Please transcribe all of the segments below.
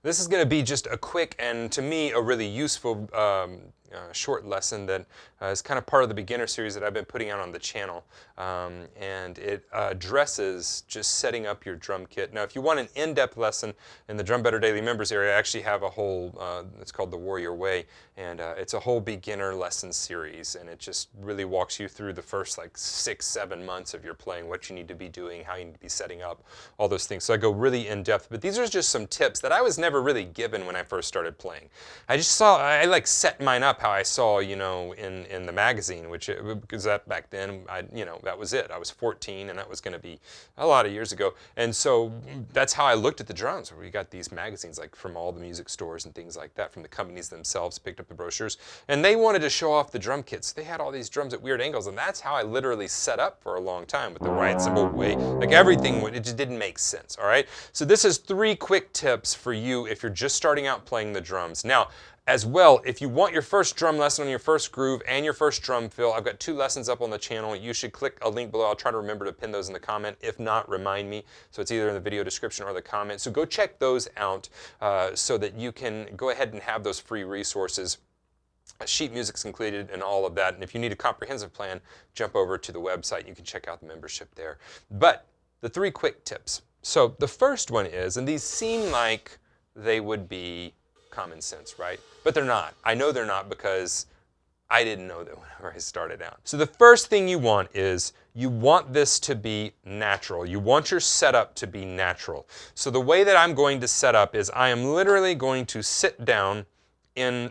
This is going to be just a quick and, to me, a really useful short lesson that is kind of part of the beginner series that I've been putting out on the channel. And it addresses just setting up your drum kit. Now, if you want an in-depth lesson in the Drum Better Daily Members area, I actually have a whole, it's called The Warrior Way, and it's a whole beginner lesson series, and it just really walks you through the first like 6-7 months of your playing, what you need to be doing, how you need to be setting up, all those things. So I go really in-depth, but these are just some tips that I was never really given when I first started playing. I just saw, I like set mine up how I saw, you know, in the magazine, which, because that back then, you know, that was it. I was 14, and that was going to be a lot of years ago. And so that's how I looked at the drums. We got these magazines like from all the music stores and things like that, from the companies themselves, picked up the brochures, and they wanted to show off the drum kits. They had all these drums at weird angles, and that's how I literally set up for a long time, with the right cymbal way, like everything, it just didn't make sense, all right? So this is 3 quick tips for you if you're just starting out playing the drums. Now, as well, if you want your first drum lesson on your first groove and your first drum fill, I've got 2 lessons up on the channel. You should click a link below. I'll try to remember to pin those in the comment. If not, remind me. So it's either in the video description or the comment. So go check those out so that you can go ahead and have those free resources. Sheet music's included and all of that. And if you need a comprehensive plan, jump over to the website. You can check out the membership there. But the 3 quick tips. So the first one is, and these seem like they would be common sense, right? But they're not. I know they're not because I didn't know that whenever I started out. So the first thing you want is you want this to be natural. You want your setup to be natural. So the way that I'm going to set up is I am literally going to sit down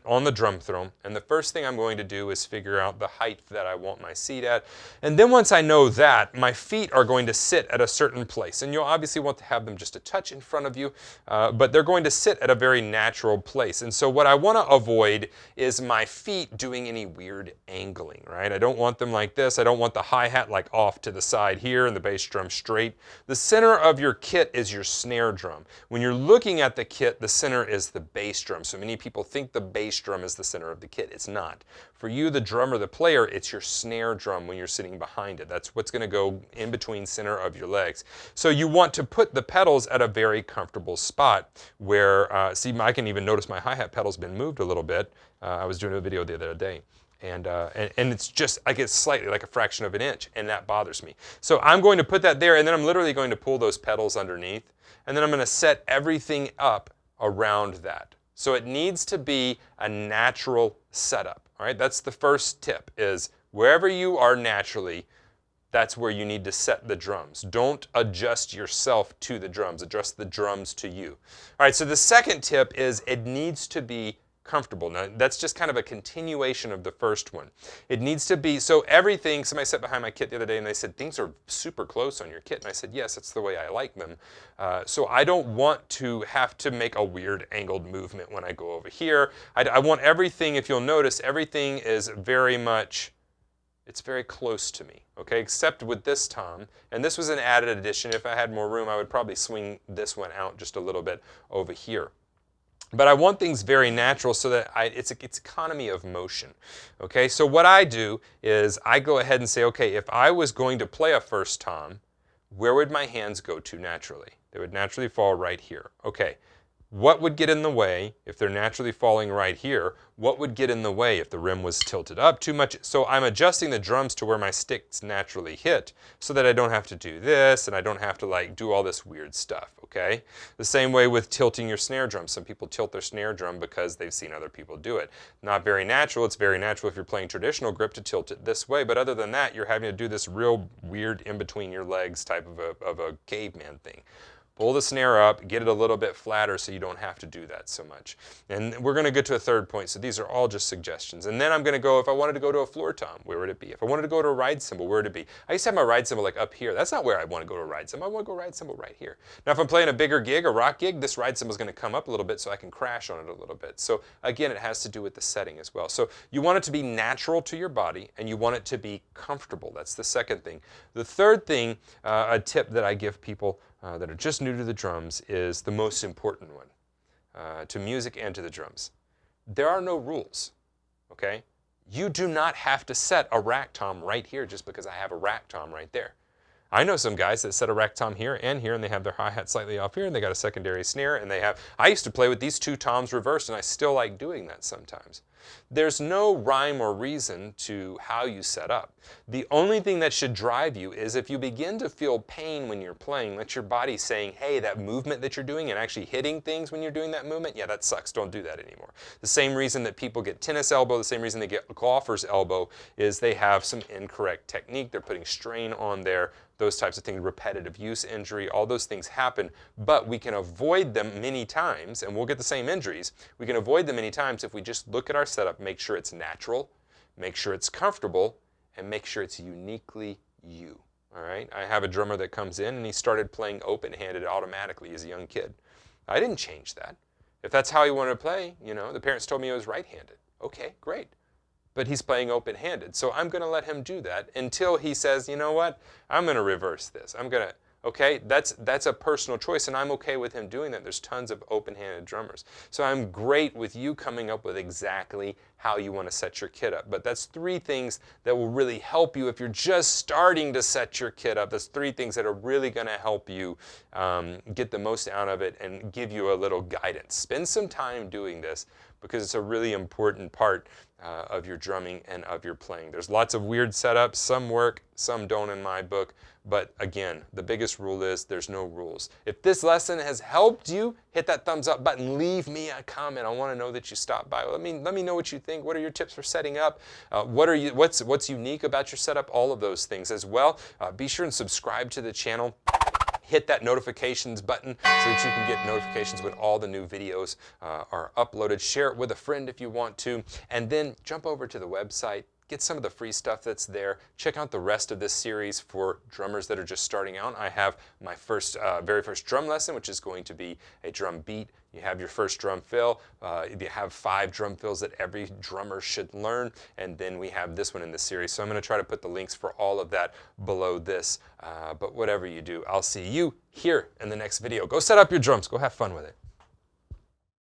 on the drum throne, and the first thing I'm going to do is figure out the height that I want my seat at. And then once I know that, my feet are going to sit at a certain place. And you'll obviously want to have them just a touch in front of you, but they're going to sit at a very natural place. And so what I want to avoid is my feet doing any weird angling, right? I don't want them like this. I don't want the hi-hat like off to the side here and the bass drum straight. The center of your kit is your snare drum. When you're looking at the kit, the center is the bass drum. So many people think the bass drum is the center of the kit. It's not. For you, the drummer, the player, it's your snare drum when you're sitting behind it. That's what's going to go in between center of your legs. So you want to put the pedals at a very comfortable spot where, see, I can even notice my hi-hat pedal's been moved a little bit. I was doing a video the other day. And it's just, I get slightly like a fraction of an inch, and that bothers me. So I'm going to put that there, and then I'm literally going to pull those pedals underneath, and then I'm going to set everything up around that. So it needs to be a natural setup, all right? That's the first tip, is wherever you are naturally, that's where you need to set the drums. Don't adjust yourself to the drums, adjust the drums to you. All right, so the second tip is it needs to be comfortable. Now, that's just kind of a continuation of the first one. It needs to be, so everything, somebody sat behind my kit the other day and they said, things are super close on your kit. And I said, yes, that's the way I like them. So I don't want to have to make a weird angled movement when I go over here. I want everything, if you'll notice, everything is very much, it's very close to me, okay? Except with this tom, and this was an added addition. If I had more room, I would probably swing this one out just a little bit over here. But I want things very natural so that it's economy of motion, okay? So what I do is I go ahead and say, okay, if I was going to play a first tom, where would my hands go to naturally? They would naturally fall right here. Okay, what would get in the way if they're naturally falling right here? What would get in the way if the rim was tilted up too much? So I'm adjusting the drums to where my sticks naturally hit so that I don't have to do this and I don't have to like do all this weird stuff, okay? The same way with tilting your snare drum. Some people tilt their snare drum because they've seen other people do it. Not very natural. It's very natural if you're playing traditional grip to tilt it this way, but other than that, you're having to do this real weird in between your legs type of a caveman thing. Pull the snare up, get it a little bit flatter so you don't have to do that so much. And we're going to get to a third point, so these are all just suggestions. And then I'm going to go, if I wanted to go to a floor tom, where would it be? If I wanted to go to a ride cymbal, where would it be? I used to have my ride cymbal like up here. That's not where I want to go to a ride cymbal. I want to go ride cymbal right here. Now if I'm playing a bigger gig, a rock gig, this ride cymbal is going to come up a little bit so I can crash on it a little bit. So again, it has to do with the setting as well. So you want it to be natural to your body and you want it to be comfortable. That's the second thing. The third thing, a tip that I give people that are just new to the drums is the most important one, to music and to the drums. There are no rules, okay? You do not have to set a rack tom right here just because I have a rack tom right there. I know some guys that set a rack tom here, and they have their hi-hat slightly off here, and they got a secondary snare, and I used to play with these two toms reversed, and I still like doing that sometimes. There's no rhyme or reason to how you set up. The only thing that should drive you is if you begin to feel pain when you're playing, that's your body saying, hey, that movement that you're doing and actually hitting things when you're doing that movement, yeah, that sucks, don't do that anymore. The same reason that people get tennis elbow, the same reason they get golfer's elbow is they have some incorrect technique, they're putting strain on there, those types of things, repetitive use injury, all those things happen, but we can avoid them many times, and we'll get the same injuries. We can avoid them many times if we just look at our setup, make sure it's natural, make sure it's comfortable, and make sure it's uniquely you. All right? I have a drummer that comes in and he started playing open-handed automatically as a young kid. I didn't change that. If that's how he wanted to play, you know, the parents told me he was right-handed. Okay, great. But he's playing open-handed. So I'm going to let him do that until he says, you know what, I'm going to reverse this. I'm going to, okay, that's a personal choice, and I'm okay with him doing that. There's tons of open-handed drummers. So I'm great with you coming up with exactly how you want to set your kit up. But that's 3 things that will really help you if you're just starting to set your kit up. That's 3 things that are really going to help you get the most out of it and give you a little guidance. Spend some time doing this because it's a really important part of your drumming and of your playing. There's lots of weird setups. Some work, some don't in my book. But again, the biggest rule is there's no rules. If this lesson has helped you, hit that thumbs up button. Leave me a comment. I want to know that you stopped by. Let me know what you think. What are your tips for setting up? What's unique about your setup? All of those things as well. Be sure and subscribe to the channel. Hit that notifications button so that you can get notifications when all the new videos are uploaded. Share it with a friend if you want to. And then jump over to the website. Get some of the free stuff that's there. Check out the rest of this series for drummers that are just starting out. I have my very first drum lesson, which is going to be a drum beat. You have your first drum fill. You have 5 drum fills that every drummer should learn. And then we have this one in the series. So I'm going to try to put the links for all of that below this. But whatever you do, I'll see you here in the next video. Go set up your drums. Go have fun with it.